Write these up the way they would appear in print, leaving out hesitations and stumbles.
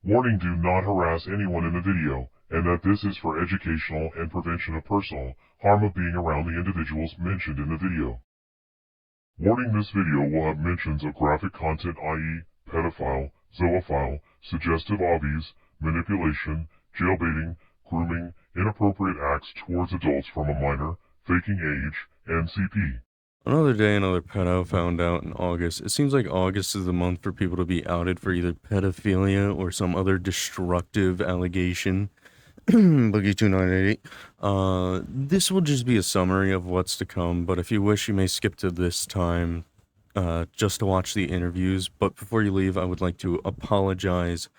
Warning: do not harass anyone in the video, and that this is for educational and prevention of personal harm of being around the individuals mentioned in the video. Warning: this video will have mentions of graphic content, i.e., pedophile, zoophile, suggestive obvious, manipulation, jailbaiting, grooming, inappropriate acts towards adults from a minor, faking age, and CP. Another day, another pedo found out in August. It seems like August is the month for people to be outed for either pedophilia or some other destructive allegation. Boogie2988. This will just be a summary of what's to come, but if you wish, you may skip to this time just to watch the interviews. But before you leave, I would like to apologize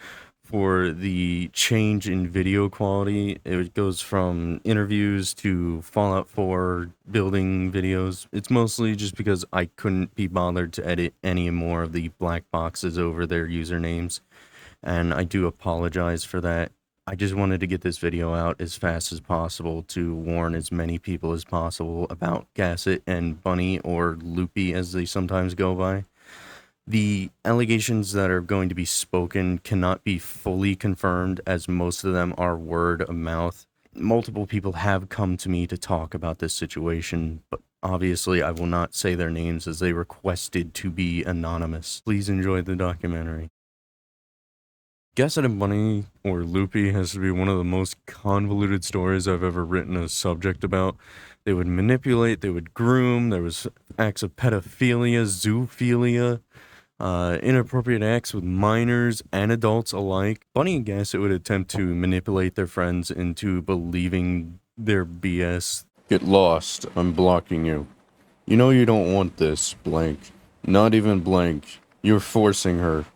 for the change in video quality. It goes from interviews to Fallout 4 building videos. It's mostly just because I couldn't be bothered to edit any more of the black boxes over their usernames, and I do apologize for that. I just wanted to get this video out as fast as possible to warn as many people as possible about Gasset and Bunny, or Loopy as they sometimes go by. The allegations that are going to be spoken cannot be fully confirmed, as most of them are word of mouth. Multiple people have come to me to talk about this situation, but obviously I will not say their names as they requested to be anonymous. Please enjoy the documentary. Gasset and Bunny, or Loopy, has to be one of the most convoluted stories I've ever written a subject about. They would manipulate, they would groom, there was acts of pedophilia, zoophilia, inappropriate acts with minors and adults alike. Bunny and Gasset would attempt to manipulate their friends into believing their BS. Get lost, I'm blocking you. You know you don't want this, blank. Not even blank. You're forcing her.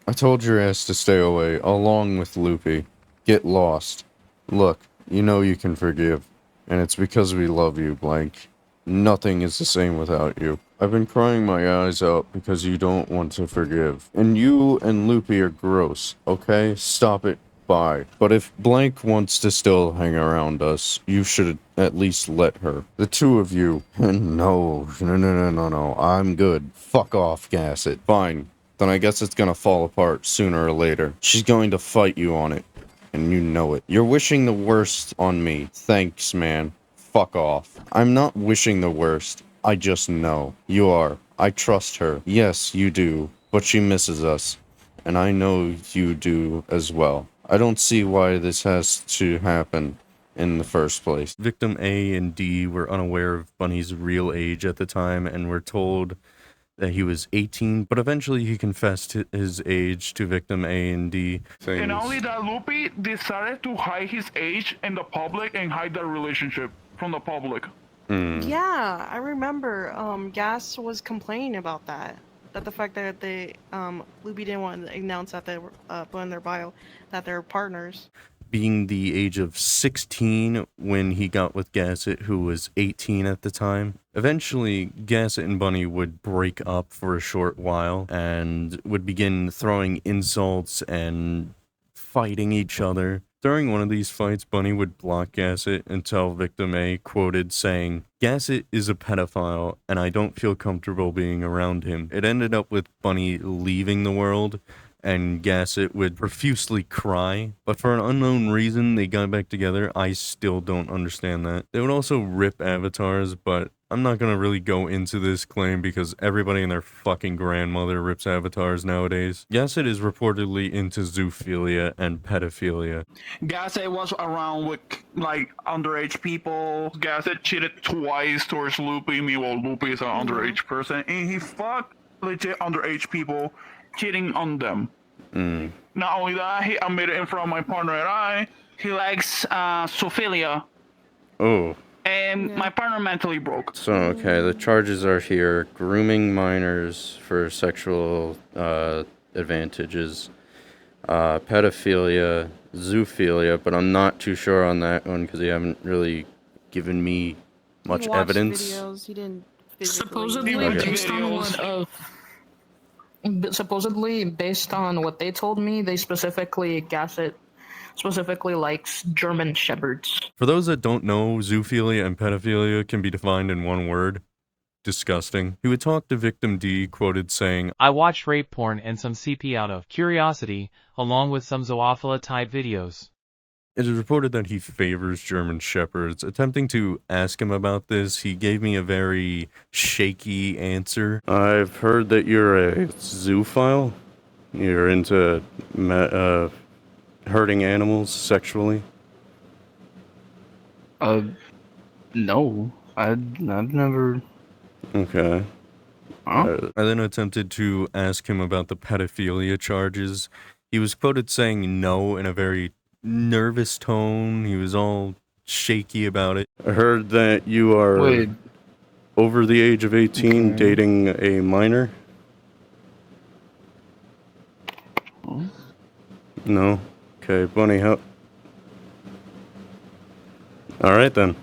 I told your ass to stay away, along with Loopy. Get lost. Look, you know you can forgive. And it's because we love you, blank. Nothing is the same without you. I've been crying my eyes out because you don't want to forgive. And you and Loopy are gross, okay? Stop it. Bye. But if blank wants to still hang around us, you should at least let her. The two of you. No, I'm good. Fuck off, Gasset. Fine. Then I guess it's gonna fall apart sooner or later. She's going to fight you on it. And you know it. You're wishing the worst on me. Thanks, man. Fuck off. I'm not wishing the worst. I just know. You are. I trust her. Yes, you do. But she misses us. And I know you do as well. I don't see why this has to happen in the first place. Victim A and D were unaware of Bunny's real age at the time and were told that he was 18, but eventually he confessed his age to victim A and D. And only that Loopy decided to hide his age in the public and hide their relationship from the public. Yeah, I remember Gas was complaining about that. That the fact that they, Loopy didn't want to announce that they were, put in their bio, that they're partners. Being the age of 16 when he got with Gasset, who was 18 at the time. Eventually, Gasset and Bunny would break up for a short while and would begin throwing insults and fighting each other. During one of these fights, Bunny would block Gasset and tell victim A, quoted, saying, "Gasset is a pedophile, and I don't feel comfortable being around him." It ended up with Bunny leaving the world, and Gasset would profusely cry, but for an unknown reason, they got back together. I still don't understand that. They would also rip avatars, but I'm not gonna really go into this claim because everybody and their fucking grandmother rips avatars nowadays. Gasset is reportedly into zoophilia and pedophilia. Gasset was around with like underage people. Gasset cheated twice towards Loopy. Meanwhile, Loopy is an underage person, and he fucked legit underage people, cheating on them. Not only that, he admitted in front of my partner and I, he likes zoophilia. Oh. And my partner mentally broke. So, okay, the charges are here. Grooming minors for sexual advantages, pedophilia, zoophilia, but I'm not too sure on that one because they haven't really given me much evidence. Videos, he didn't Supposedly, Okay. based on what they told me, they Gasset specifically likes German shepherds. For those that don't know, zoophilia and pedophilia can be defined in one word: disgusting. He would talk to victim D, quoted saying, I watched rape porn and some CP out of curiosity, along with some zoophila type videos. It is reported that he favors German Shepherds. Attempting to ask him about this, he gave me a very shaky answer. I've heard that you're a zoophile. You're into hurting animals sexually. No. I've never... Okay. Huh? I then attempted to ask him about the pedophilia charges. He was quoted saying no in a very nervous tone. He was all shaky about it. I heard that you are Wait. over the age of 18 Okay. dating a minor. Huh? No? Okay, Bunny, how... Alright then.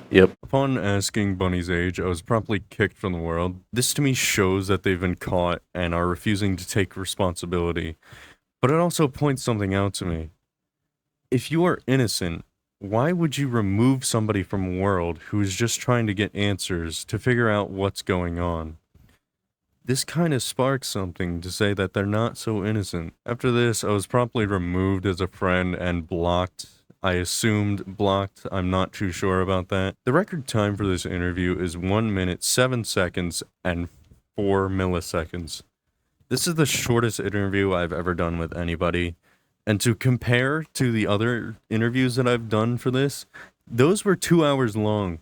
Yep. Upon asking Bunny's age, I was promptly kicked from the world. This to me shows that they've been caught and are refusing to take responsibility. But it also points something out to me. If you are innocent, why would you remove somebody from a world who is just trying to get answers to figure out what's going on? This kind of sparks something to say that they're not so innocent. After this, I was promptly removed as a friend and blocked. I assumed blocked. I'm not too sure about that. The record time for this interview is 1 minute, 7 seconds, and 4 milliseconds. This is the shortest interview I've ever done with anybody. And to compare to the other interviews that I've done for this, those were 2 hours long.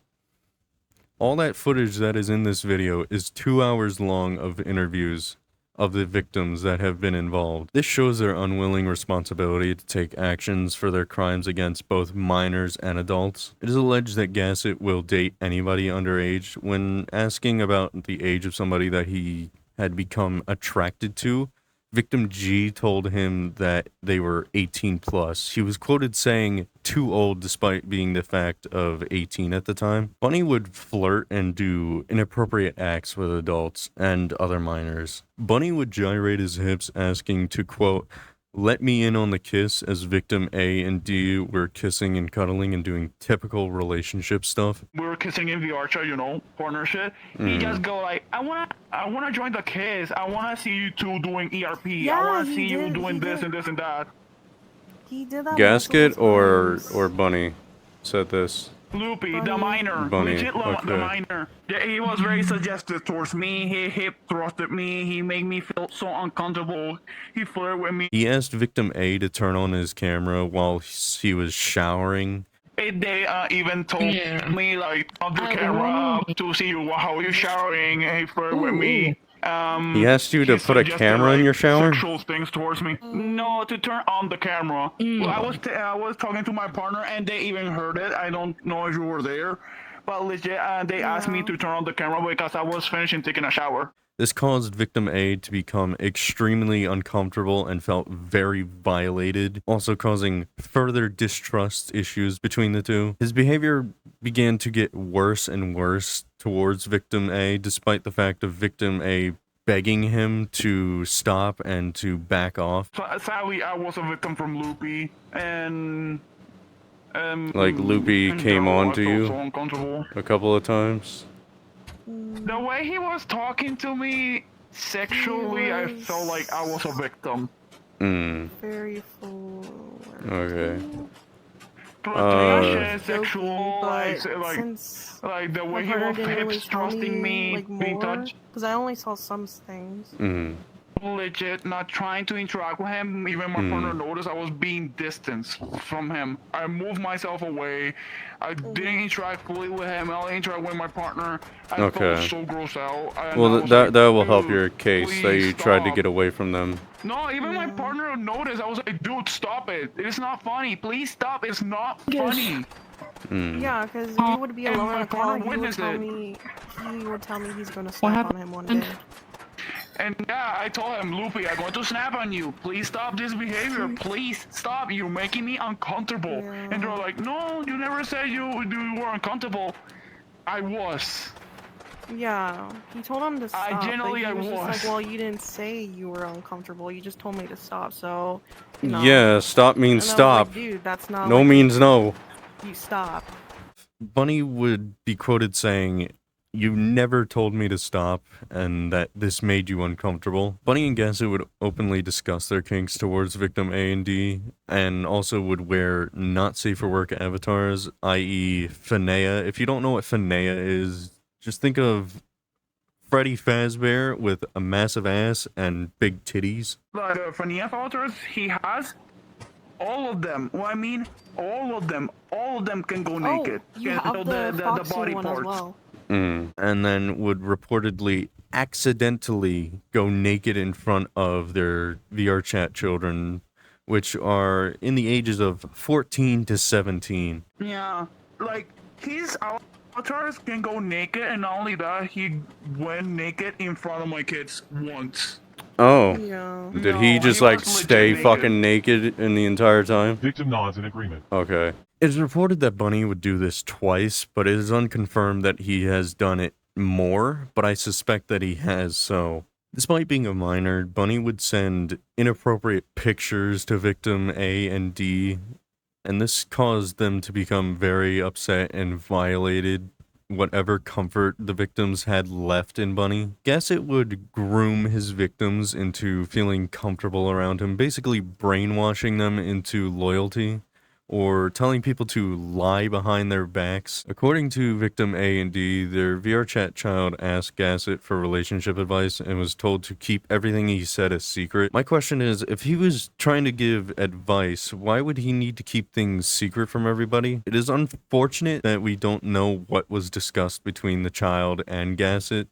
All that footage that is in this video is 2 hours long of interviews of the victims that have been involved. This shows their unwilling responsibility to take actions for their crimes against both minors and adults. It is alleged that Gassett will date anybody underage. When asking about the age of somebody that he had become attracted to, victim G told him that they were 18 plus. He was quoted saying too old despite being the fact of 18 at the time. Bunny would flirt and do inappropriate acts with adults and other minors. Bunny would gyrate his hips asking to, quote, let me in on the kiss, as victim A and D were kissing and cuddling and doing typical relationship stuff. We were kissing in VR chat, you know, partner shit. He just go like, I wanna join the kiss. I wanna see you two doing ERP. Yeah, I wanna he see you did, doing he this did. and this and that. He did that. Gasket multiple or times. Bunny said this? Loopy, the Bunny. minor. Bunny, Legit the okay. minor. Yeah, he was very suggestive towards me. He hip thrusted me. He made me feel so uncomfortable. He flirted with me. He asked victim A to turn on his camera while he was showering. They even told Yeah. me like on the I camera want- to see how you're showering. And he flirted with me. He asked you to he put a suggested, camera in your shower? Sexual things towards me. No, to turn on the camera. Well, I was talking to my partner, and they even heard it. I don't know if you were there, but legit, they asked me No. to turn on the camera because I was finishing taking a shower. This caused victim A to become extremely uncomfortable and felt very violated, also causing further distrust issues between the two. His behavior began to get worse and worse towards victim A, despite the fact of victim A begging him to stop and to back off. So, sadly, I was a victim from Loopy, and Like, Loopy and came I on to felt you? so uncomfortable. A couple of times. The way he was talking to me sexually, I felt like I was a victim. Very full. Okay. Sexual, like since like the way my he partner was didn't really hips tell trusting me, like being more, touched. because I only saw some things. Legit, not trying to interact with him. Even my partner noticed I was being distanced from him. I moved myself away. I didn't interact fully with him. I only interact with my partner. I Okay. felt so gross out. And I Well, was that like, will help "Dude, your case, that please you tried to stop." get away from them. No, even my partner noticed. I was like, dude, stop it. It's not funny. Please stop. It's not funny. Yeah, because we would be And alone my in the car. partner He would witnessed tell it. me. He would tell me he's gonna snap on him one happened? day. And yeah, I told him, Loopy, I'm going to snap on you. Please stop this behavior. Please stop. You're making me uncomfortable. Yeah. And they're like, no, you never said you were uncomfortable. I was. Yeah, he told him to stop. generally but I he was just was. like, well, you didn't say you were uncomfortable. You just told me to stop. So, you know. Yeah, stop means And I was stop. like, dude, that's not. No like, means no. You stop. Bunny would be quoted saying, "You never told me to stop, and that this made you uncomfortable." Bunny and Gassett would openly discuss their kinks towards victim A and D, and also would wear not safe for work avatars, i.e. Finea. If you don't know what Finea is, just think of Freddy Fazbear with a massive ass and big titties. Like the Fania avatars he has, all of them. Well, I mean, all of them can go naked. Oh, you Can have show the Foxy body one parts. as well. And then would reportedly accidentally go naked in front of their VR chat children, which are in the ages of 14 to 17. Yeah, like his avatars can go naked, and not only that, he went naked in front of my kids once. Oh. Yeah. Did he No, just he like was legit stay naked. fucking naked in the entire time? Victim nods in agreement. Okay. It is reported that Bunny would do this twice, but it is unconfirmed that he has done it more, but I suspect that he has, so. Despite being a minor, Bunny would send inappropriate pictures to victim A and D, and this caused them to become very upset and violated whatever comfort the victims had left in Bunny. Gassett would groom his victims into feeling comfortable around him, basically brainwashing them into loyalty, or telling people to lie behind their backs. According to victim A and D, their VR chat child asked Gassett for relationship advice and was told to keep everything he said a secret. My question is, if he was trying to give advice, why would he need to keep things secret from everybody? It is unfortunate that we don't know what was discussed between the child and Gassett,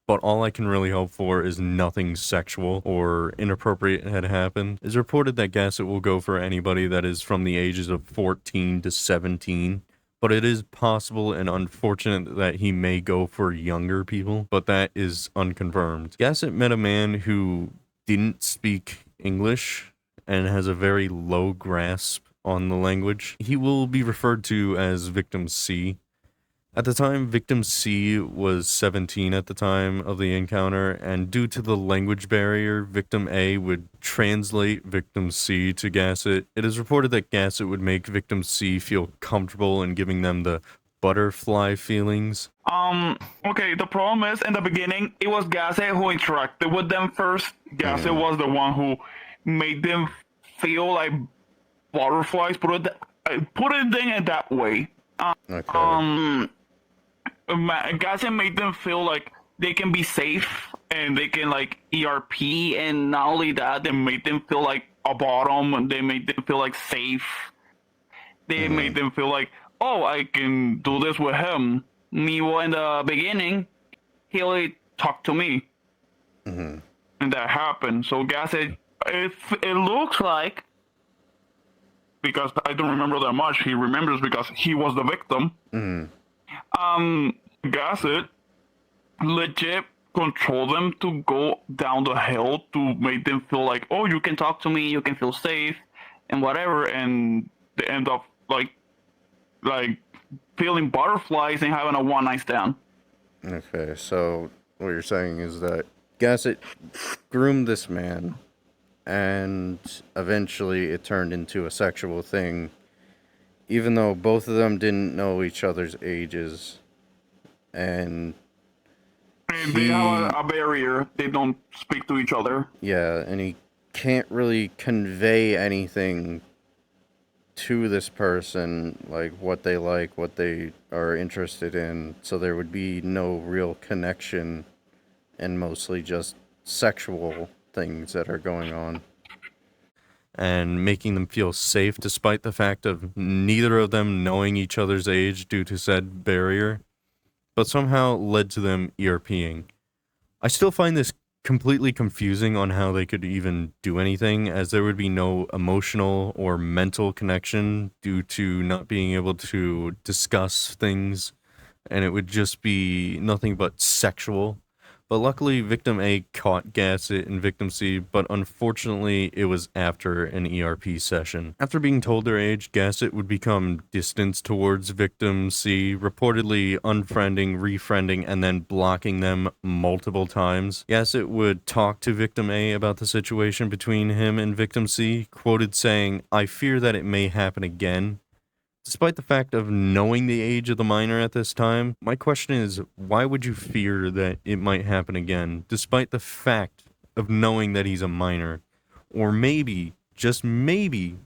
but all I can really hope for is nothing sexual or inappropriate had happened. It's reported that Gassett will go for anybody that is from the ages of 14 to 17, but it is possible and unfortunate that he may go for younger people, but that is unconfirmed. Gassett met a man who didn't speak English and has a very low grasp on the language. He will be referred to as Victim C. At the time, Victim C was 17 at the time of the encounter, and due to the language barrier, Victim A would translate Victim C to Gassett. It is reported that Gassett would make Victim C feel comfortable in giving them the butterfly feelings. Okay, the problem is, in the beginning, it was Gassett who interacted with them first. Gassett was the one who made them feel like butterflies, put it in that way. Okay. Gassett made them feel like they can be safe and they can like ERP, and not only that, they made them feel like a bottom, and they made them feel like safe. They made them feel like, oh, I can do this with him. Meanwhile, in the beginning, he only talked to me, and that happened. So Gassett, if it looks like, because I don't remember that much, he remembers because he was the victim. Gassett legit control them to go down the hill to make them feel like, oh, you can talk to me, you can feel safe, and whatever, and they end up like feeling butterflies and having a one-night stand. Okay, so what you're saying is that Gassett groomed this man, and eventually it turned into a sexual thing, even though both of them didn't know each other's ages, and they have a barrier. They don't speak to each other. yeah, and he can't really convey anything to this person, like what they like, what they are interested in, so there would be no real connection, and mostly just sexual things that are going on. And making them feel safe despite the fact of neither of them knowing each other's age due to said barrier, but somehow led to them ERPing. I still find this completely confusing on how they could even do anything, as there would be no emotional or mental connection due to not being able to discuss things, and it would just be nothing but sexual. But luckily, Victim A caught Gassett and Victim C, but unfortunately, it was after an ERP session. After being told their age, Gassett would become distanced towards Victim C, reportedly unfriending, refriending, and then blocking them multiple times. Gassett would talk to Victim A about the situation between him and Victim C, quoted saying, "I fear that it may happen again," Despite the fact of knowing the age of the minor at this time, my question is, why would you fear that it might happen again, despite the fact of knowing that he's a minor? Or maybe, just maybe,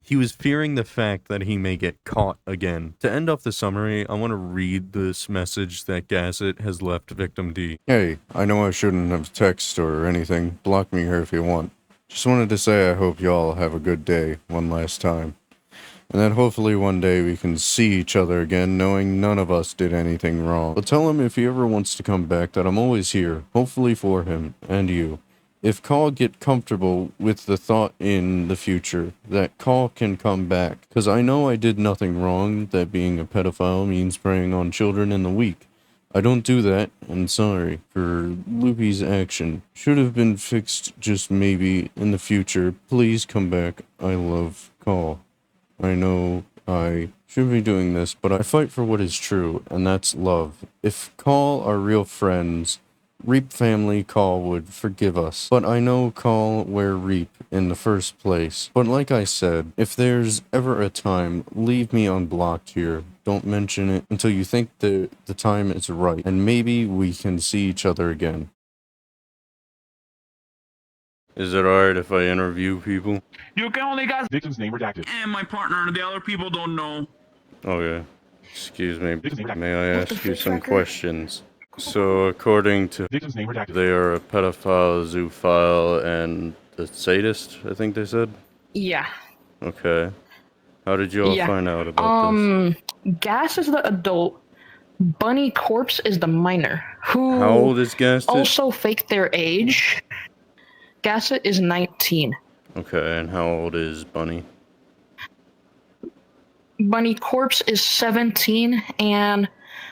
he was fearing the fact that he may get caught again. To end off the summary, I want to read this message that Gasset has left Victim D. Hey, I know I shouldn't have texted or anything. Block me here if you want. Just wanted to say I hope y'all have a good day one last time. And that hopefully one day we can see each other again, knowing none of us did anything wrong. But tell him if he ever wants to come back that I'm always here, hopefully for him and you. If Call get comfortable with the thought in the future that Call can come back, because I know I did nothing wrong, that being a pedophile means preying on children and the weak. I don't do that, and sorry for Loopy's action. Should have been fixed just maybe in the future. Please come back. I love Call. I know I should be doing this, but I fight for what is true, and that's love. If Call are real friends, Reap family Call would forgive us. But I know Call where Reap in the first place. But like I said, if there's ever a time, leave me unblocked here. Don't mention it until you think the time is right, and maybe we can see each other again. Is it alright if I interview people? You can only guess. Victim's name redacted. And my partner, the other people don't know. Okay. Excuse me. Victim's name redacted. May I What's the ask you fake some record? questions? So, according to... Victim's name redacted. They are a pedophile, zoophile, and a sadist, I think they said? Yeah. Okay. How did you all Yeah. find out about this? Gas is the adult. Bunny Corpse is the minor, who How old is Gaston? also faked their age. Gasset is 19. Okay, and how old is Bunny? Bunny Corpse is 17, and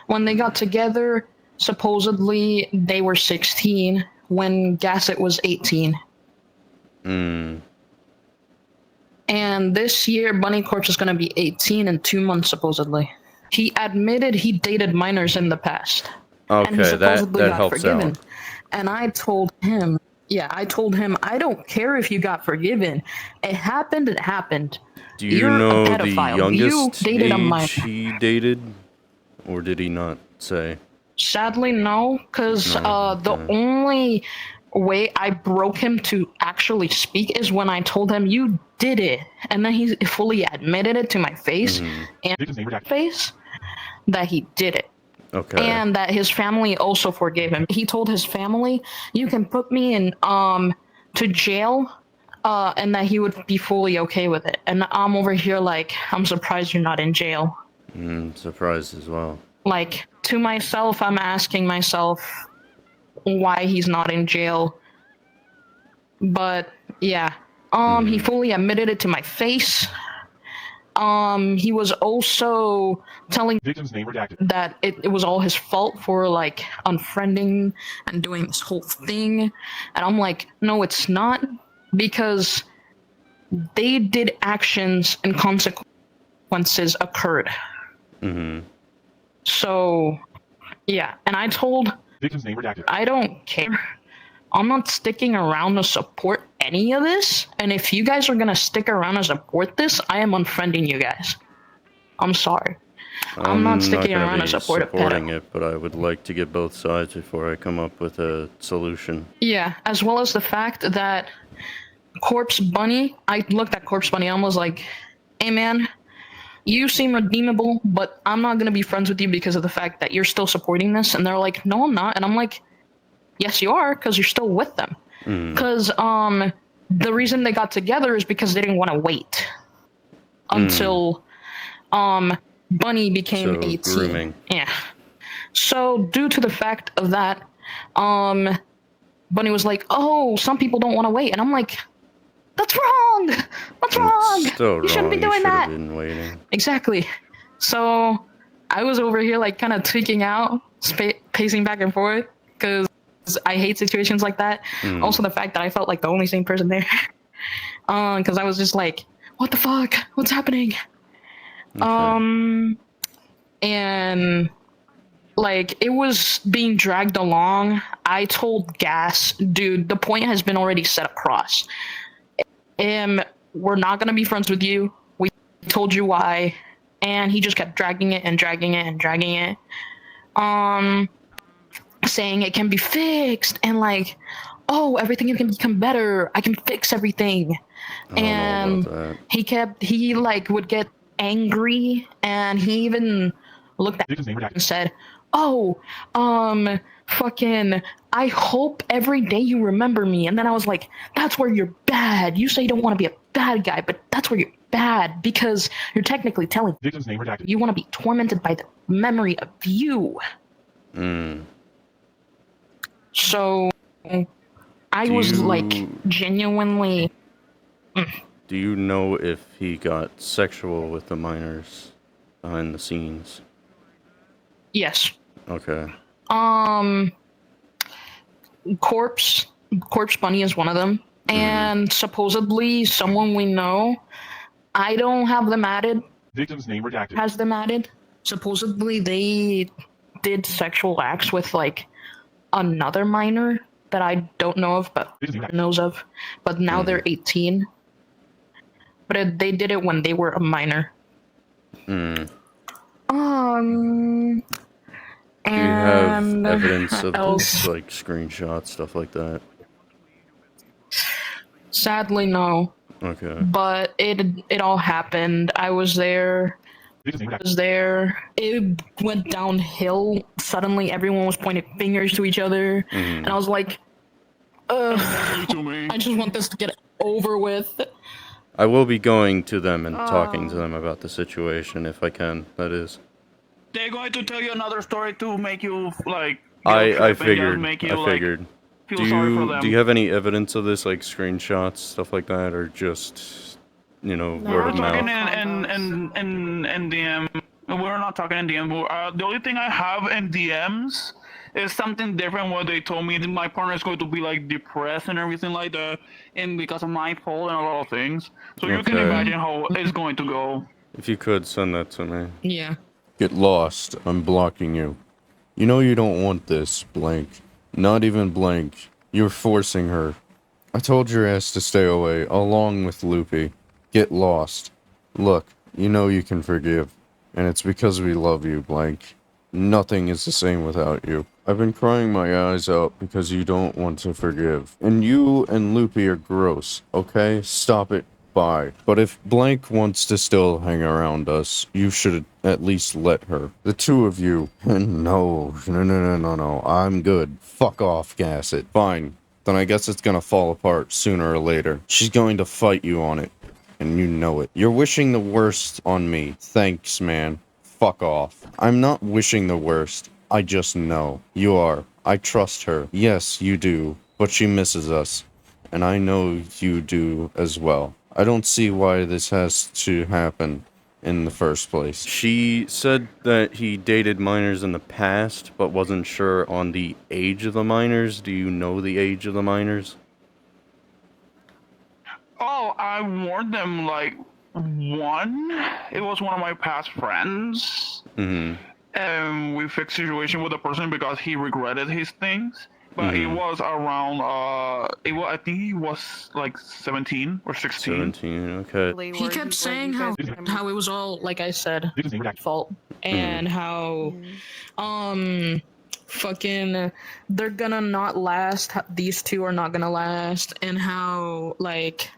when they got together, supposedly they were 16 when Gasset was 18. Hmm. And this year, Bunny Corpse is going to be 18 in 2 months, supposedly. He admitted he dated minors in the past. And he Okay, supposedly that got helps forgiven. out. And I told him, I don't care if you got forgiven. It happened, it happened. Do you You're a know the pedophile. youngest You dated a age minor. he dated? Or did he not say? Sadly, no, because No, the okay. only way I broke him to actually speak is when I told him, you did it. And then he fully admitted it to my face and Victim's name redacted. face that he did it. Okay. And that his family also forgave him. He told his family, you can put me in to jail, and that he would be fully okay with it. And I'm over here like, I'm surprised you're not in jail. Surprised as well. Like, to myself, I'm asking myself why he's not in jail. But yeah. He fully admitted it to my face. He was also telling Victim's name redacted. that it was all his fault for like unfriending and doing this whole thing. And I'm like, no, it's not, because they did actions and consequences occurred. So yeah, and I told, Victim's name redacted. I don't care. I'm not sticking around to support any of this. And if you guys are gonna stick around to support this, I am unfriending you guys. I'm sorry. I'm not sticking gonna around be to support a supporting pedo. it, but I would like to get both sides before I come up with a solution. Yeah, as well as the fact that Corpse Bunny, I looked at Corpse Bunny and I was like, hey man, you seem redeemable, but I'm not gonna be friends with you because of the fact that you're still supporting this. And they're like, no, I'm not. And I'm like, yes, you are, because you're still with them. Because the reason they got together is because they didn't want to wait until Bunny became So, 18. grooming. Yeah. So due to the fact of that, Bunny was like, "Oh, some people don't want to wait," and I'm like, "That's wrong. That's wrong. It's still You shouldn't be wrong. doing You should that." have been waiting. Exactly. So I was over here like kind of tweaking out, pacing back and forth, because I hate situations like that. Also, the fact that I felt like the only sane person there, because I was just like, "What the fuck? What's happening?" And like it was being dragged along. I told Gas, dude, the point has been already set across. We're not gonna be friends with you. We told you why. and he just kept dragging it and dragging it and dragging it. Saying it can be fixed and like, oh, everything can become better. I can fix everything. I don't And know about that. he like would get angry, and he even looked at me and said, oh, fucking, I hope every day you remember me. And then I was like, that's where you're bad. You say you don't want to be a bad guy, but that's where you're bad, because you're technically telling you want to be tormented by the memory of you. So I was like genuinely. Do you know if he got sexual with the minors behind the scenes? Yes. Okay. Corpse Bunny is one of them, and supposedly someone we know. I don't have them added. Victim's name redacted. Has them added. Supposedly they did sexual acts with like another minor that I don't know of, but knows of. But now they're 18. But they did it when they were a minor. Do you have evidence of this, like screenshots, stuff like that? Sadly, no. Okay. But it all happened. I was there. It went downhill. Suddenly, everyone was pointing fingers to each other, and I was like, I just want this to get over with. I will be going to them and talking to them about the situation if I can. That is. They're going to tell you another story to make you like. I figured. I figured. Feel sorry for them. Do you have any evidence of this, like screenshots, stuff like that, or just, you know, word of mouth? We're talking in DM. We're not talking in DM. The only thing I have in DMs is something different. What they told me that my partner is going to be like depressed and everything like that, and because of my fault and a lot of things. So you can imagine how it's going to go. If you could send that to me. Yeah. Get lost. I'm blocking you. You know you don't want this, blank. Not even blank. You're forcing her. I told your ass to stay away, along with Loopy. Get lost. Look, you know you can forgive. And it's because we love you, blank. Nothing is the same without you. I've been crying my eyes out because you don't want to forgive. And you and Loopy are gross, okay? Stop it. Bye. But if blank wants to still hang around us, you should at least let her. The two of you. No. I'm good. Fuck off, Gasset. Fine. Then I guess it's gonna fall apart sooner or later. She's going to fight you on it. And you know it. You're wishing the worst on me. Thanks, man. Fuck off. I'm not wishing the worst. I just know. You are. I trust her. Yes, you do. But she misses us. And I know you do as well. I don't see why this has to happen in the first place. She said that he dated minors in the past, but wasn't sure on the age of the minors. Do you know the age of the minors? Oh, I warned them like one. It was one of my past friends. And we fixed situation with the person because he regretted his things. But it was around, I think he was like 17 or 16. 17, okay. He kept saying how it was all, like I said, fault. And how, fucking, they're gonna not last, these two are not gonna last, and how, like,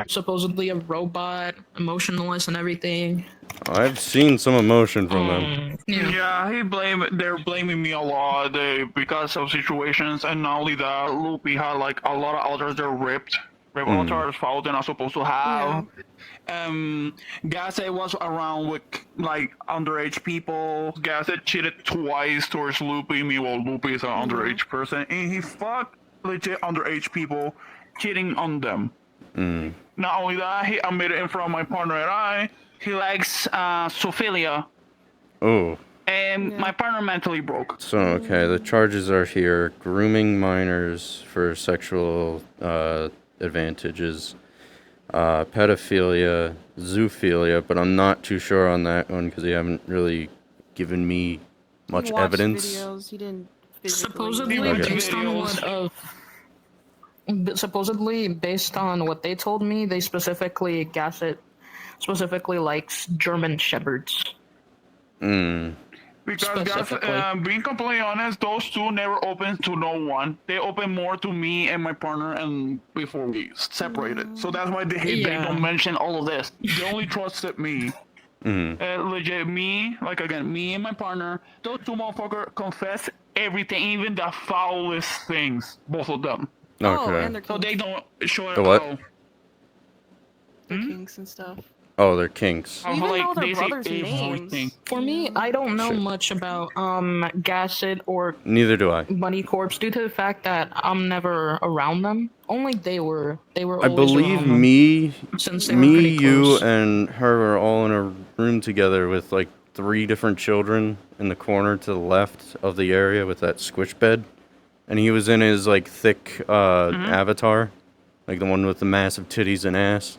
supposedly a robot, emotionless and everything. I've seen some emotion from them. Yeah, they're blaming me a lot because of situations, and not only that, Loopy had like a lot of altars they're ripped altars fault they're not supposed to have. Gasset was around with like underage people. Gasset cheated twice towards Loopy. Meanwhile, Loopy is an underage person, and he fucked legit underage people, cheating on them. Not only that, he admitted in front of my partner and I, he likes zoophilia. Oh. And my partner mentally broke. So, okay, the charges are here. Grooming minors for sexual advantages. Pedophilia. Zoophilia, but I'm not too sure on that one because they haven't really given me much evidence. Videos. He didn't physically. Supposedly, based on what they told me, they specifically Gasset specifically likes German Shepherds. Mm. Because guys, Specifically. being completely honest, those two never open to no one. They open more to me and my partner, and before we separated. So that's why they Yeah. don't mention all of this. They only trusted me. Legit, me, like again, me and my partner, those two motherfuckers confess everything, even the foulest things, both of them. Oh, Okay. and their So they kinks. don't show it The what? how. Their kinks and stuff. Oh, they're kinks. How, We even like, know their they say brothers' everything. names. For me, I don't know Shit. much about Gasset or Neither do I. Bunny Corps due to the fact that I'm never around them. Only they were. They were I always believe around them, me, since they were pretty you, close. and her are all in a room together with like 3 different children in the corner to the left of the area with that squish bed. And he was in his like thick avatar, like the one with the massive titties and ass.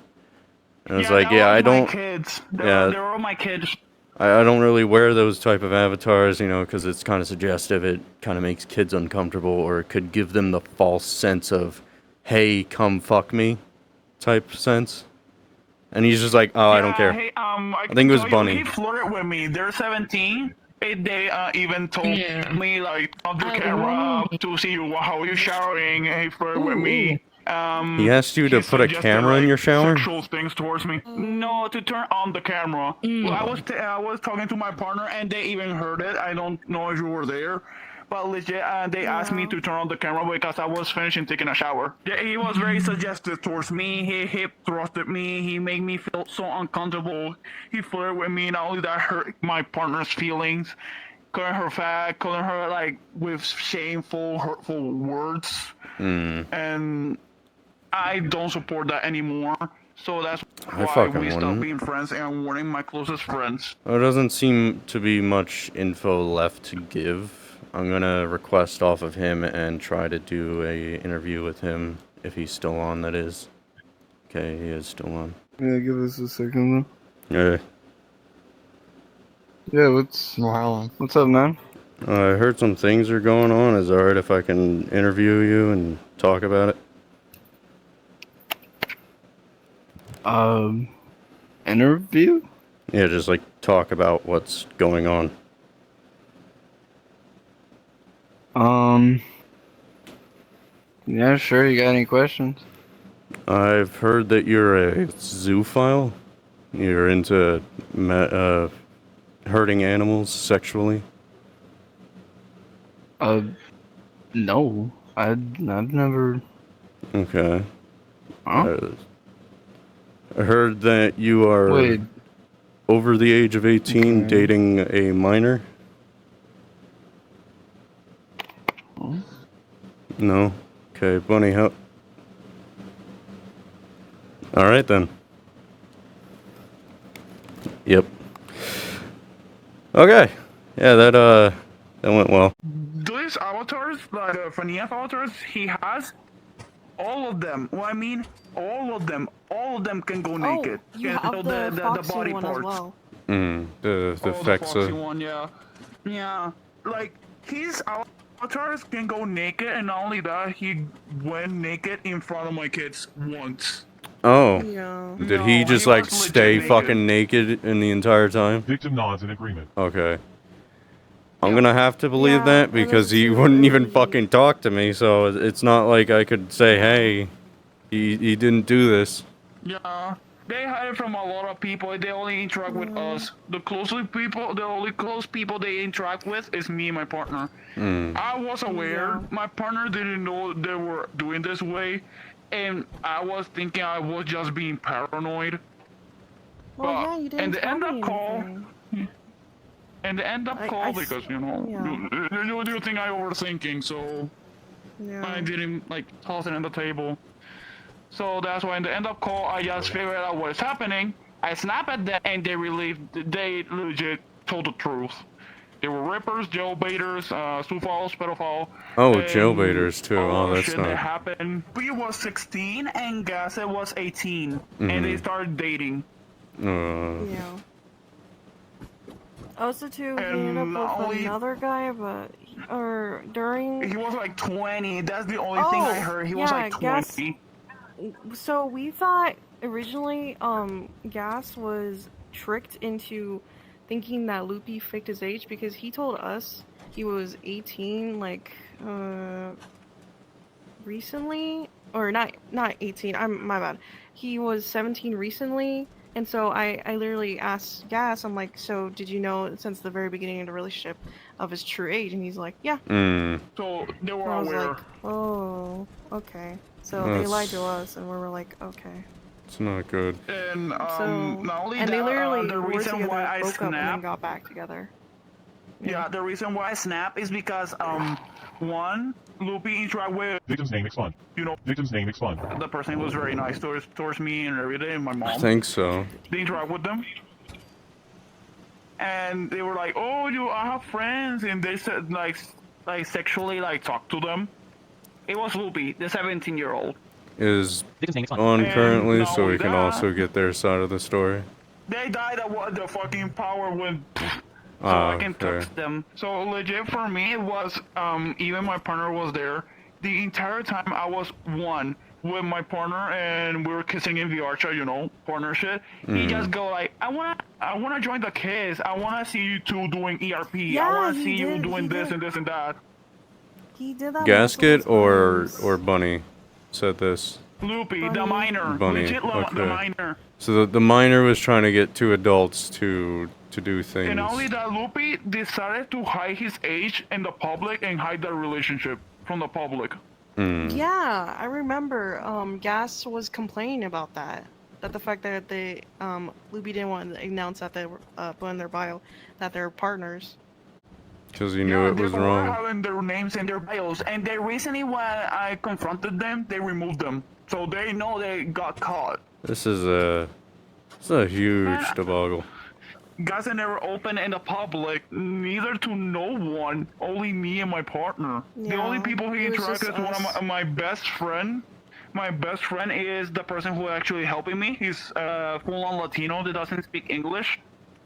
And I was like, yeah, I don't. My kids. Yeah. They're all my kids. I don't really wear those type of avatars, you know, because it's kind of suggestive. It kind of makes kids uncomfortable, or it could give them the false sense of, "Hey, come fuck me," type sense. And he's just like, "Oh, I don't care." Hey, I think it was Bunny. He flirted with me. They're 17. They even told me like under camera to see how you're showering. He flirted with me. He asked you to put a suggested, camera in your shower? Sexual things towards me. No, to turn on the camera. Well, I was talking to my partner, and they even heard it. I don't know if you were there, but legit, they asked me to turn on the camera because I was finishing taking a shower. Yeah, he was very suggestive towards me. He hip thrusted me. He made me feel so uncomfortable. He flirted with me. Not only that, hurt my partner's feelings. Calling her fat, calling her like with shameful, hurtful words, and I don't support that anymore. So that's I why fucking we stopped wouldn't. being friends, and I'm warning my closest friends. There doesn't seem to be much info left to give. I'm gonna request off of him and try to do a interview with him if he's still on. That is. Okay, he is still on. Yeah, give us a second Yeah. though. Yeah, what's up, man? I heard some things are going on. Is it alright if I can interview you and talk about it? Interview? Yeah, just like talk about what's going on. Yeah, sure. You got any questions? I've heard that you're a zoophile. You're into hurting animals sexually. No. I've never. Okay. Huh? I heard that you are Wait. over the age of 18 Okay. dating a minor. Huh? No? Okay, Bunny, how... Alright then. Yep. Okay. Yeah, that went well. These avatars, like the Fanef avatars, he has all of them. Well, I mean, all of them can go naked. Oh, you And have so the Foxy body one parts. as well. The Oh, the Foxy Fexa. one, yeah. Yeah, like, his avatars can go naked, and not only that, he went naked in front of my kids once. Oh. Yeah. Did he No, just he like was legit stay naked. fucking naked in the entire time? Victim nods in agreement. Okay. I'm gonna have to believe Yeah, that and because then he too, wouldn't even he- fucking talk to me, so it's not like I could say, hey, he didn't do this. Yeah, they hide it from a lot of people. They only interact with us. The only close people they interact with is me and my partner. I was aware. Yeah. My partner didn't know they were doing this way, and I was thinking I was just being paranoid. Well, But yeah, you in didn't the tell end me of call, anything. and the end of I call s- because you know yeah. you think I overthinking, so Yeah. I didn't like toss it on the table. So that's why in the end of call, I just figured out what's happening. I snap at them, and they legit told the truth. They were rippers, jailbaiters, soophiles, pedophile. Oh, and jailbaiters too. all Oh, the that's shit not. that happened. We was 16 and Gasset was 18, and they started dating. Yeah. Also, too, he ended And not up with only- another guy, but or during. He was like 20. That's the only thing I heard. He was like 20. So we thought originally, Gas was tricked into thinking that Loopy faked his age because he told us he was 18, like, recently, or not 18. My bad. He was 17 recently, and so I literally asked Gas. I'm like, so did you know since the very beginning of the relationship of his true age? And he's like, yeah. So they were And I was aware. like, oh, okay. So they lied to us, and we were like, okay. It's not good. And So not only and that, they literally the were reason together, why I broke up, and then snapped. got back together. Yeah, the reason why I snap is because one, Loopy interact with Victim's name expunged. Victim's name expunged. the person who was very nice towards me and everything, and my mom. I think so. They interact with them, and they were like, "Oh, I have friends," and they said like sexually talk to them. It was Loopy, the 17-year-old. Is on And currently, not so only we can that- also get their side of the story. They died at what the fucking power went. So Ah, I can fair. touch them. So legit for me, it was even my partner was there. The entire time I was one with my partner and we were kissing in VR chat, partner shit. He just go like, I wanna join the kiss. I wanna see you two doing ERP. Yeah, I wanna he see you did, doing he this did. and this and that. He did that. Gasket multiple times. or Bunny said this. Loopy, the Bunny. minor. Bunny, Legit the okay. minor. So the minor was trying to get two adults to do things. And not only that, Loopy decided to hide his age in the public and hide their relationship from the public. Yeah, I remember. Gas was complaining about that. That the fact that they, Loopy didn't want to announce that they were put in their bio that they're partners. Because he knew it was they were wrong. having their names in their bios, and they recently when I confronted them, they removed them, so they know they got caught. This is a huge Man, debacle. Guys, I never opened in the public, neither to no one, only me and my partner. The Yeah, only people he it was interacted just with one us. of my best friend. My best friend is the person who actually helping me. He's full-on Latino that doesn't speak English,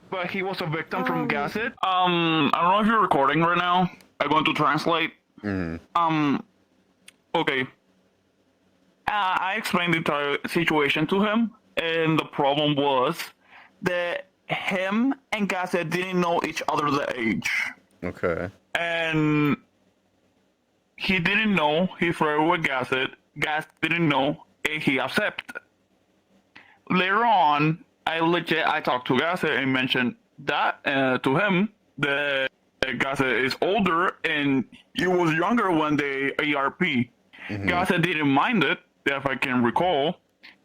but he was a victim from Gasset. I don't know if you're recording right now. I'm going to translate. Okay. I explained the entire situation to him, and the problem was that him and Gasset didn't know each other the age. Okay. And he didn't know he flirted with Gasset. Gas didn't know, and he accepted. Later on, I talked to Gasset and mentioned that to him that Gasset is older and he was younger when they ERP. Gasset didn't mind it, if I can recall,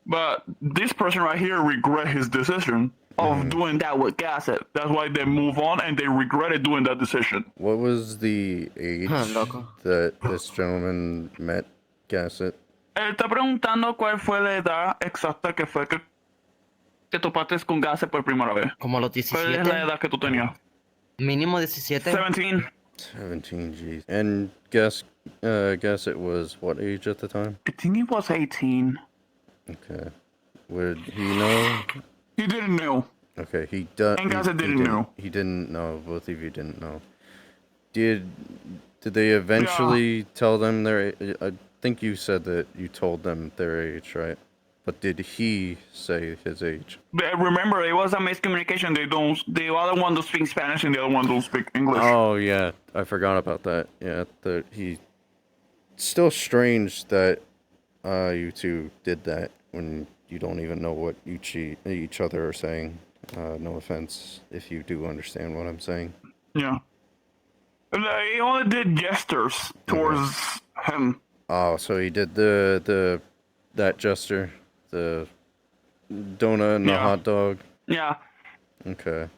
but this person right here regret his decision of doing that with Gasset. That's why they move on and they regretted doing that decision. What was the age Loco. that this gentleman met Gasset? Él está preguntando cuál fue la edad exacta que fue que topaste con Gasset por primera vez. Como a los ¿Cuál es la 17. edad que tú tenías? Mínimo 17. 17. 17, geez. And Gasset was what age at the time? I think he was 18. Okay. Would he know? He didn't know. Okay, he does. And Gasset didn't know. He didn't know. Both of you didn't know. Did they eventually tell them their? I think you said that you told them their age, right? But did he say his age? But remember, it was a miscommunication. The other one don't speak Spanish and the other one don't speak English. Oh yeah, I forgot about that. Yeah, that he. Still strange that you two did that when you don't even know what each other are saying. No offense if you do understand what I'm saying. Yeah. And, he only did gestures towards him. Oh, so he did that gesture, the donut and the Yeah. hot dog. Yeah. Okay.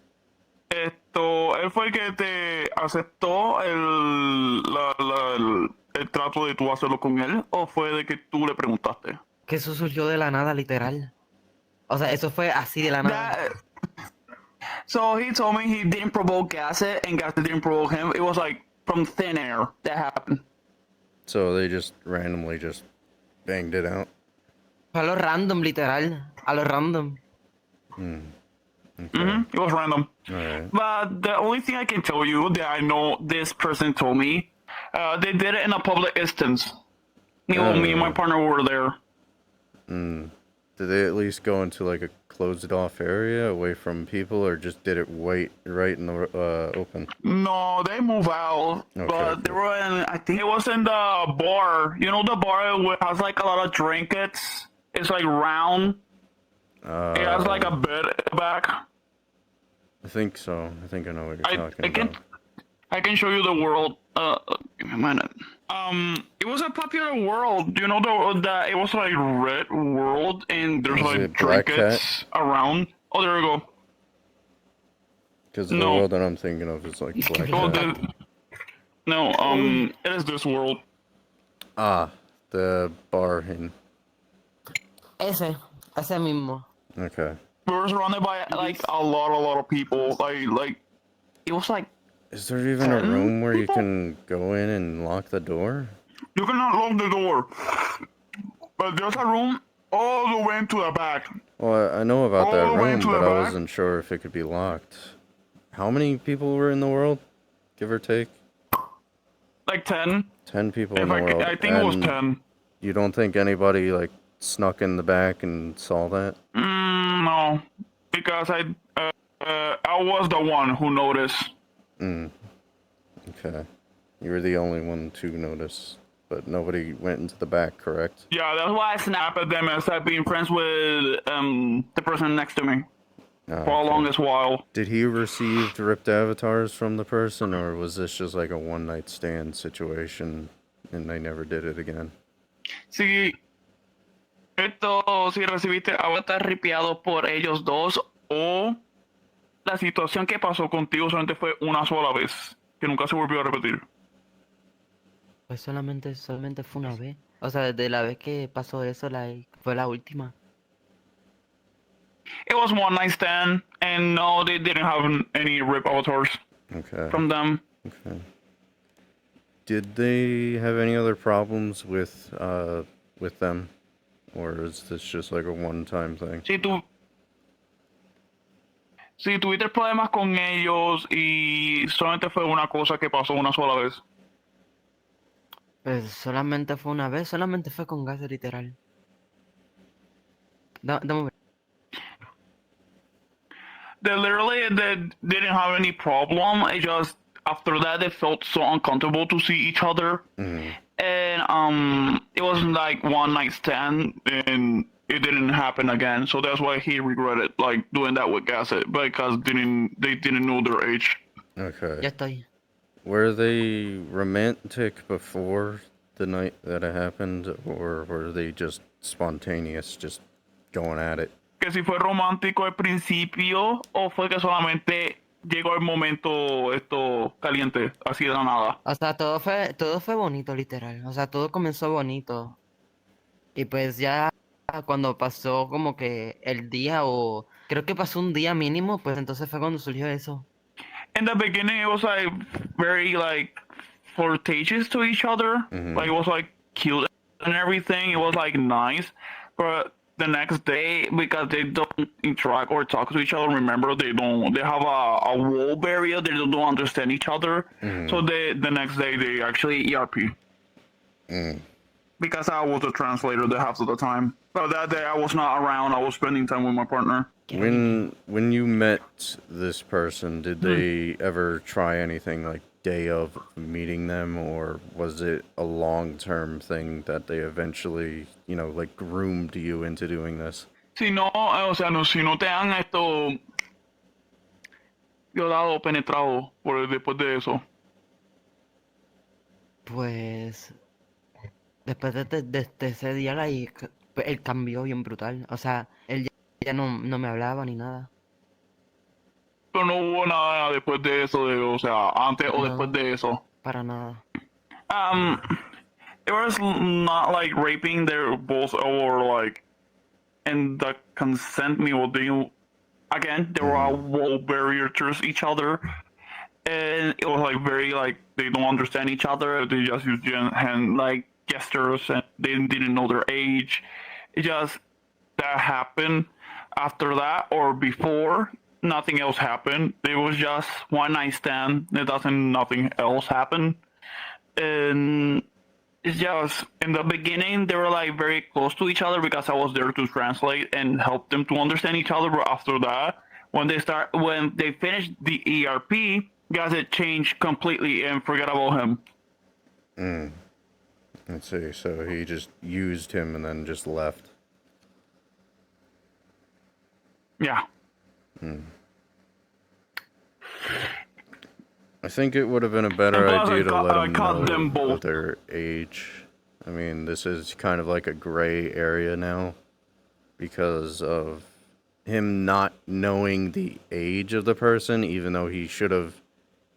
Él fue el que te aceptó el trato de tú hacerlo con él, o fue de que tú le preguntaste. Que eso surgió de la nada, literal. O sea, eso fue así de la nada. So he told me he didn't provoke Gasset, and Gasset didn't provoke him. It was like from thin air that happened. So they just randomly just banged it out. Fue a lo random, literal. A lo random. Okay. It was random. Alright. But the only thing I can tell you that I know this person told me, they did it in a public instance. Me and my partner were there. Mm. Did they at least go into like a closed off area away from people, or just did it right in the open? No, they move out, Okay, but they cool. were in. I think it was in the bar. You know, the bar has like a lot of trinkets. It's like round. It has like a bed back. I think so. I think I know what you're I talking can about. I can show you the world. Give me a minute. It was a popular world. You know the it was like red world, and there's Is like it Black Cat? trinkets around. Oh, there we go. Because the No. world that I'm thinking of is like Black Oh, Cat. no. It is this world. Ah, the bar in. Ese mismo. Okay. We were surrounded by like a lot of people. Like it was like Is there even a 10 room where you people? can go in and lock the door? You cannot lock the door, but there's a room all the way to the back. Well, I know about that All the way room, to but the I back. wasn't sure if it could be locked. How many people were in the world? Give or take? Like 10. 10 people in If the I, world. I think it was And 10. you don't think anybody like snuck in the back and saw that? No, because I was the one who noticed. Okay. You were the only one to notice, but nobody went into the back, correct? Yeah, that's why I snapped at them and started being friends with the person next to me Oh, for the okay. longest while. Did he receive ripped avatars from the person, or was this just like a one-night stand situation and they never did it again? Si recibiste avatar ripiado por ellos dos o la situación que pasó contigo solamente fue una sola vez, que nunca se volvió a repetir. Pues solamente fue una vez. O sea, desde la vez que pasó eso, fue la última. It was one night stand, and no, they didn't have any rip avatars Okay. from them. Okay. Did they have any other problems with them, or is this just like a one-time thing? Si tuviste problemas con ellos y solamente fue una cosa que pasó una sola vez. Pues solamente fue una vez, solamente fue con gas literal. Dame un ver. They didn't have any problem. It just after that they felt so uncomfortable to see each other, and it was like one night stand, and it didn't happen again. So that's why he regretted like doing that with Gasset because they didn't know their age. Okay. Ya estoy. Were they romantic before the night that it happened, or were they just spontaneous, just going at it? Que si fue romántico al principio o fue que solamente llegó el momento esto caliente, así de la nada. O sea, todo fue bonito, literal. O sea, todo comenzó bonito. Y pues ya cuando pasó como que el día o creo que pasó un día mínimo, pues entonces fue cuando surgió eso. In the beginning, it was like very like flirtatious to each other. Like it was like cute and everything. It was like nice, but the next day, because they don't interact or talk to each other, remember they have a wall barrier. They don't understand each other. So the next day they actually ERP. Because I was the translator the half of the time. But that day I was not around. I was spending time with my partner. When you met this person, did they ever try anything like day of meeting them, or was it a long-term thing that they eventually, like groomed you into doing this? Si no, o sea, no, si no te han violado o penetrado después de eso. Pues después de ese día él cambió bien brutal. O sea, él ya no me hablaba ni nada. Pero no hubo nada después de eso, o sea, antes o No. después de eso. Para nada. It was not like raping. They were both or like, and the consent me or there were a wall barrier to each other, and it was like very like they don't understand each other. They just use hand like gestures, and they didn't know their age. It just that happened. After that or before, nothing else happened. It was just one night stand. Nothing else happened. And It's just in the beginning they were like very close to each other because I was there to translate and help them to understand each other. But after that, when they finished the ERP, guys, it changed completely and forget about him. Let's see. So he just used him and then just left. Yeah. I think it would have been a better And plus, idea to let I him caught them know both. their age. I mean, this is kind of like a gray area now because of him not knowing the age of the person, even though he should have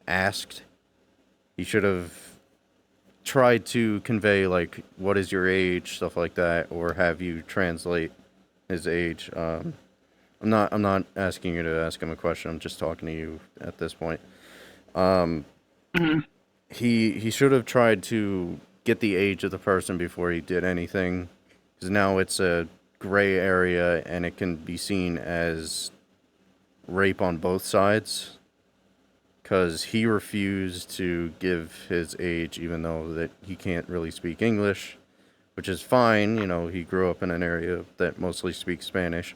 asked. He should have tried to convey, like, what is your age, stuff like that, or have you translate his age. I'm not asking you to ask him a question. I'm just talking to you at this point. He should have tried to get the age of the person before he did anything, because now it's a gray area and it can be seen as rape on both sides. Because he refused to give his age, even though that he can't really speak English, which is fine. You know, he grew up in an area that mostly speaks Spanish.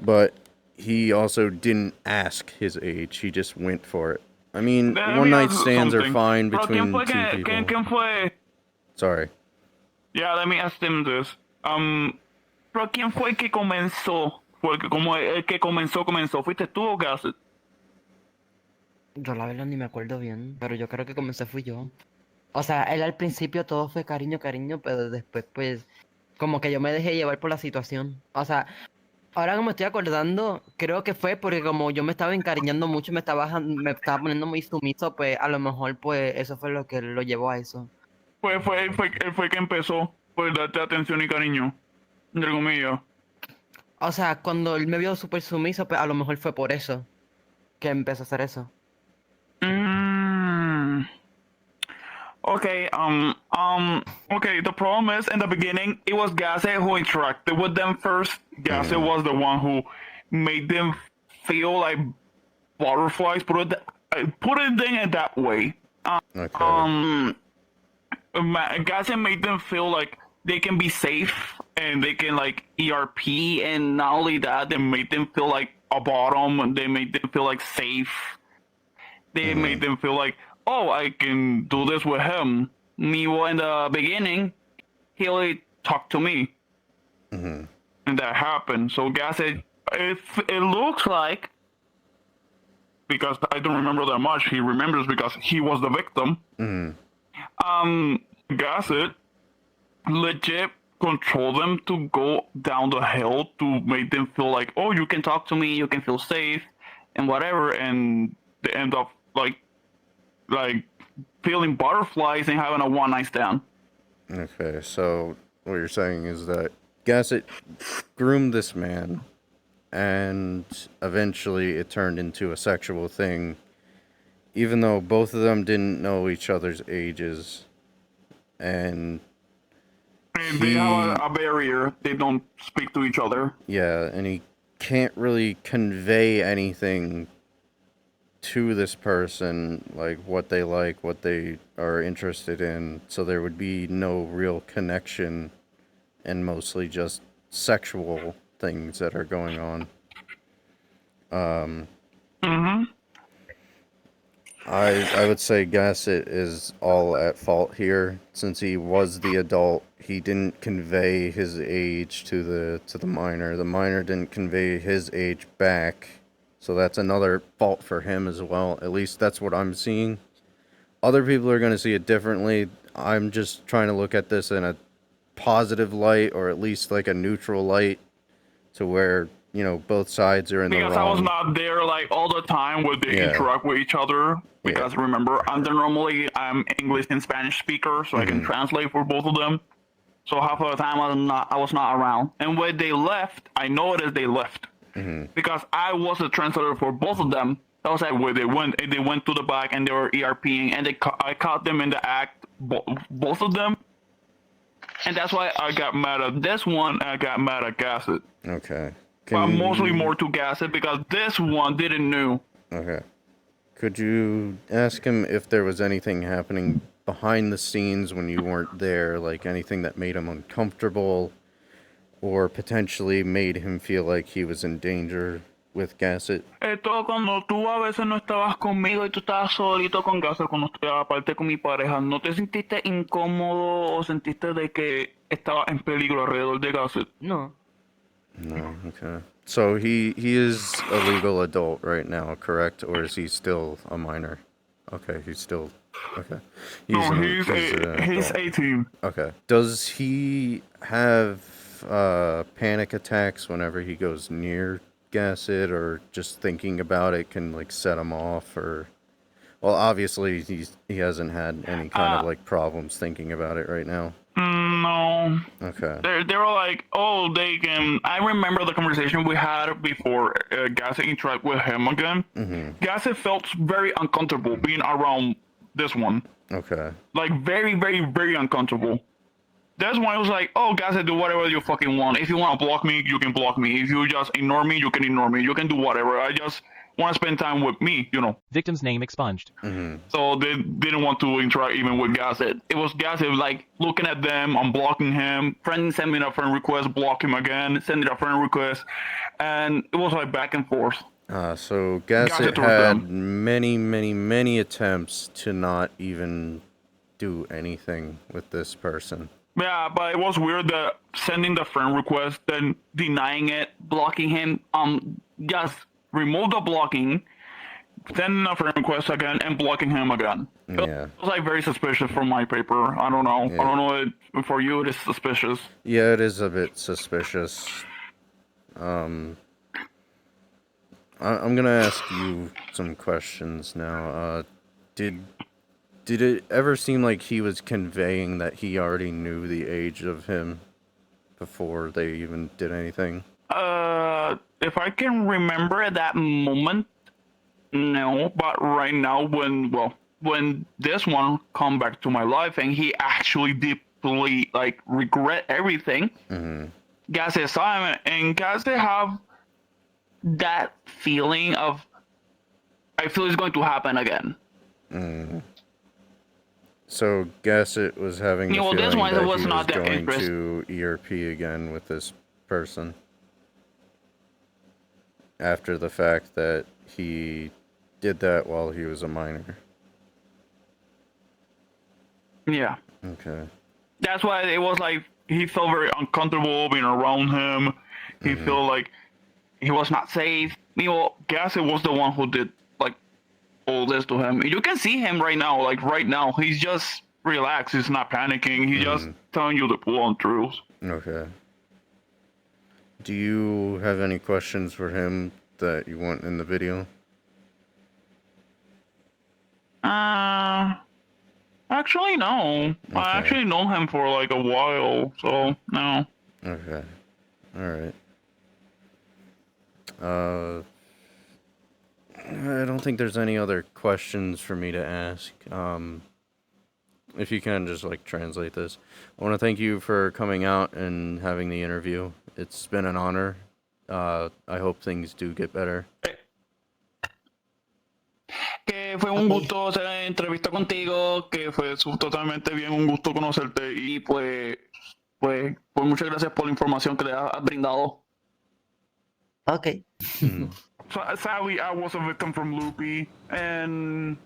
But he also didn't ask his age. He just went for it. I mean, Let me one night ask stands are something. fine Pero between two ¿quién people. fue? Sorry. Yeah, let me ask them this. Pero ¿quién fue el que comenzó? Porque como el que comenzó, ¿fuiste tú o Gasset? Yo la verdad ni me acuerdo bien, pero yo creo que comencé fui yo. O sea, él al principio todo fue cariño, cariño, pero después pues como que yo me dejé llevar por la situación. O sea, ahora que me estoy acordando, creo que fue porque como yo me estaba encariñando mucho, me estaba poniendo muy sumiso, pues a lo mejor pues eso fue lo que lo llevó a eso. Él fue que empezó por darte atención y cariño. Entre comillas. O sea, cuando él me vio súper sumiso, pues a lo mejor fue por eso que empezó a hacer eso. Okay, okay, the problem is in the beginning it was Gase who interacted with them first. Gase was the one who made them feel like butterflies, put it in that way. Okay. Gase made them feel like they can be safe and they can like ERP, and not only that, they made them feel like a bottom, and they made them feel like safe. They made them feel like, oh, I can do this with him. Meanwhile, in the beginning, he only talked to me, and that happened. So Gas said, if it looks like, because I don't remember that much, he remembers because he was the victim. Gas said, legit control them to go down the hill to make them feel like, oh, you can talk to me, you can feel safe, and whatever, and they end up like feeling butterflies and having a one night stand. Okay, so what you're saying is that Gasset groomed this man, and eventually it turned into a sexual thing, even though both of them didn't know each other's ages, and they have a barrier. They don't speak to each other. Yeah, and he can't really convey anything to this person, like what they like, what they are interested in, so there would be no real connection and mostly just sexual things that are going on. I would say Gasset is all at fault here, since he was the adult. He didn't convey his age to the minor. The minor didn't convey his age back, so that's another fault for him as well. At least that's what I'm seeing. Other people are going to see it differently. I'm just trying to look at this in a positive light, or at least like a neutral light, to where, you know, both sides are in the wrong. Because I was not there like all the time where they interact with each other. Because remember, normally I'm English and Spanish speaker, so I can translate for both of them. So half of the time I was not around. And when they left, I noticed they left. Because I was the translator for both of them. That was like where they went to the back and they were ERPing, and I caught them in the act, both of them. And that's why I got mad at this one and I got mad at Gasset. Okay. But mostly more to Gasset because this one didn't know. Okay. Could you ask him if there was anything happening behind the scenes when you weren't there, like anything that made him uncomfortable or potentially made him feel like he was in danger with Gasset? Esto cuando tú a veces no estabas conmigo y tú estabas solito con Gaza, cuando estaba aparte con mi pareja, ¿no te sentiste incómodo o sentiste de que estaba en peligro alrededor de Gaza? No. No, okay. So he is a legal adult right now, correct? Or is he still a minor? Okay, he's still... Okay. No, he's an adult. 18. Okay. Does he have panic attacks whenever he goes near Gasset, or just thinking about it can like set him off? Or, well, obviously he hasn't had any kind of like problems thinking about it right now. No. Okay. They were like, oh, they can. I remember the conversation we had before Gasset interacted with him again. Gasset felt very uncomfortable being around this one. Okay. Like very, very, very uncomfortable. That's why I was like, oh, Gasset, do whatever you fucking want. If you want to block me, you can block me. If you just ignore me, you can ignore me. You can do whatever. I just want to spend time with me, you know. Victim's name expunged. So they didn't want to interact even with Gasset. It was Gasset like looking at them, unblocking him, friend sending a friend request, block him again, sending a friend request, and it was like back and forth. So Gasset had many attempts to not even do anything with this person. Yeah, but it was weird that sending the friend request, then denying it, blocking him, just remove the blocking, sending a friend request again, and blocking him again. Yeah. It was like very suspicious from my paper. I don't know. Yeah. I don't know. For you, it is suspicious. Yeah, it is a bit suspicious. I'm gonna ask you some questions now. Did it ever seem like he was conveying that he already knew the age of him before they even did anything? If I can remember at that moment, no. But right now, when this one come back to my life and he actually deeply like regret everything, Gasset saw him and Gasset have that feeling of, I feel it's going to happen again. So Gasset was having the Yeah, well, feeling this one that was he not was that going interest- to ERP again with this person after the fact that he did that while he was a minor. Yeah. Okay. That's why it was like he felt very uncomfortable being around him. He felt like he was not safe. Gasset was the one who did like all this to him. You can see him right now. Like right now, he's just relaxed. He's not panicking. He's just telling you the full-on truth. Okay. Do you have any questions for him that you want in the video? Actually, no. Okay. I actually know him for like a while, so no. Okay. Alright. I don't think there's any other questions for me to ask. If you can just like translate this. I want to thank you for coming out and having the interview. It's been an honor. I hope things do get better. Que fue un gusto hacer la entrevista contigo, que fue totalmente bien un gusto conocerte y pues muchas gracias por la información que le has brindado. Okay. So, sadly, I was a victim from Loopy, and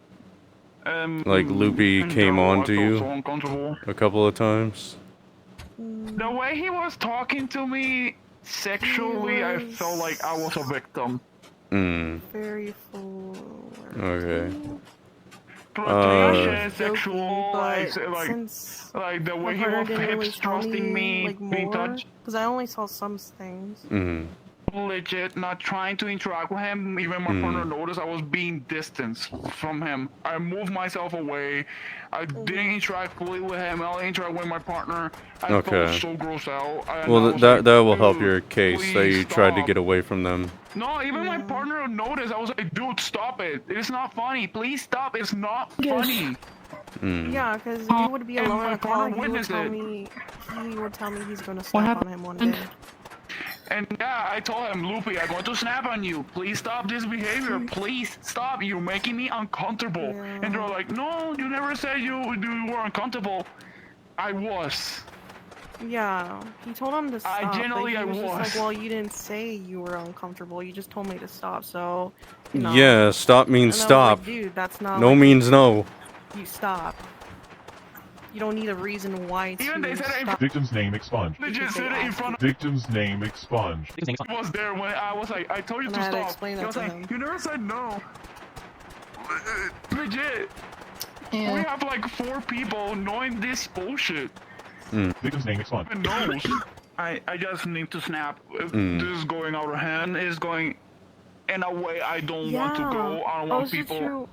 Like Loopy came on to you so uncomfortable. a couple of times. The way he was talking to me sexually, I felt like I was a victim. Very full. Okay. Sexual, like the way he was hips trusting me, like, being more, touched. because I only saw some things. Legit, not trying to interact with him. Even my partner noticed I was being distanced from him. I moved myself away. I didn't interact fully with him. I only interact with my partner. I felt so grossed out. Well, that will help your case that you tried to get away from them. No, even my partner noticed. I was like, dude, stop it. It's not funny. Please stop. It's not funny. Yeah, because he would be alone in a car. He would tell me he's going to snap on him one day. And yeah, I told him, Loopy, I'm going to snap on you. Please stop this behavior. Please stop. You're making me uncomfortable. Yeah. And they're like, no, you never said you were uncomfortable. I was. Yeah, he told him to stop. genuinely, but I he was just like, was. well, you didn't say you were uncomfortable. You just told me to stop. So, you know. Yeah, stop And means I was stop. like, dude, that's not. No like, means no. You stop. You don't need a reason why to Even they said it in stop. Victim's name expunged. They just said it in front of Victim's name expunged. was there when I was like, I told you And to I had to stop. explain He that was to like, him. you never said no. Legit. We Yeah. have like 4 people knowing this bullshit. Victim's name expunged. Who knows? I just need to snap. If this is going out of hand, it's going in a way I don't want to go. I don't want Also people. true.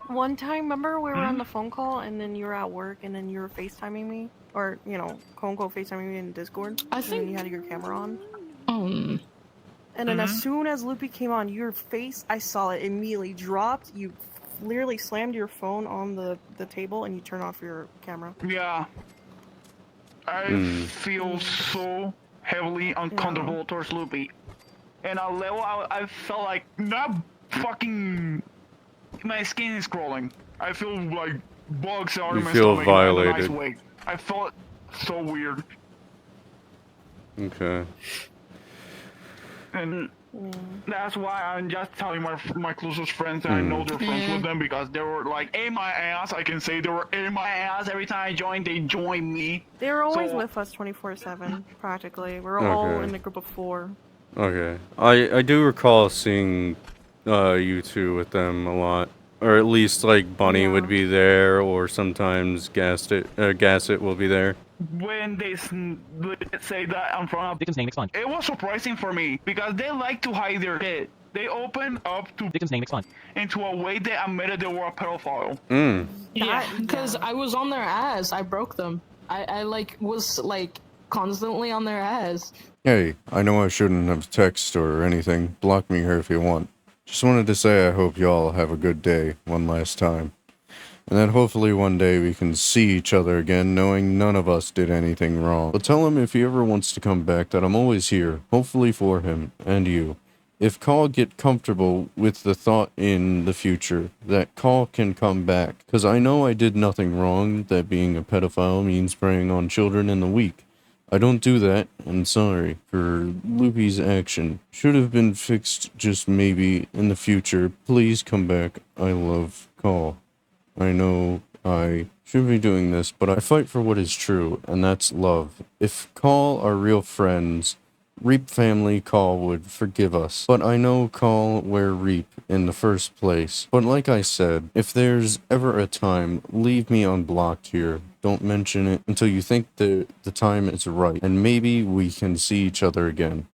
One time, remember we were on the phone call and then you were at work and then you were FaceTiming me? Or, you know, quote unquote FaceTiming me in Discord? I And think- then you had your camera on? Um, And then as soon as Loopy came on, your face, I saw it immediately dropped. You literally slammed your phone on the table and you turned off your camera. Yeah. I feel so heavily uncomfortable towards Loopy. And a level I felt like not fucking my skin is crawling. I feel like bugs are You in my feel stomach in a nice violated. way. I felt so weird. Okay. And Yeah. that's why I'm just telling my closest friends that I know they're friends with them because they were like in my ass. I can say they were in my ass every time I joined. They joined me. They were always So- with us 24/7, practically. We're all Okay. in a group of 4. Okay. I do recall seeing you two with them a lot. Or at least like Bunny Yeah. would be there or sometimes Gasset will be there. When they say that in front of Victim's name expunged. it was surprising for me because they like to hide their shit. They opened up to Victim's name expunged. into a way they admitted they were a pedophile. Yeah, That- because yeah. I was on their ass. I broke them. I like was like constantly on their ass. Hey, I know I shouldn't have texted or anything. Block me here if you want. Just wanted to say I hope y'all have a good day one last time. And that hopefully one day we can see each other again knowing none of us did anything wrong. But tell him if he ever wants to come back that I'm always here, hopefully for him and you. If Call get comfortable with the thought in the future that Call can come back, because I know I did nothing wrong, that being a pedophile means preying on children and the weak. I don't do that, and sorry for Loopy's action. Should have been fixed just maybe in the future. Please come back. I love Call. I know I should be doing this, but I fight for what is true, and that's love. If Call are real friends, Reap family Call would forgive us. But I know Call where Reap in the first place. But like I said, if there's ever a time, leave me unblocked here. Don't mention it until you think the time is right, and maybe we can see each other again.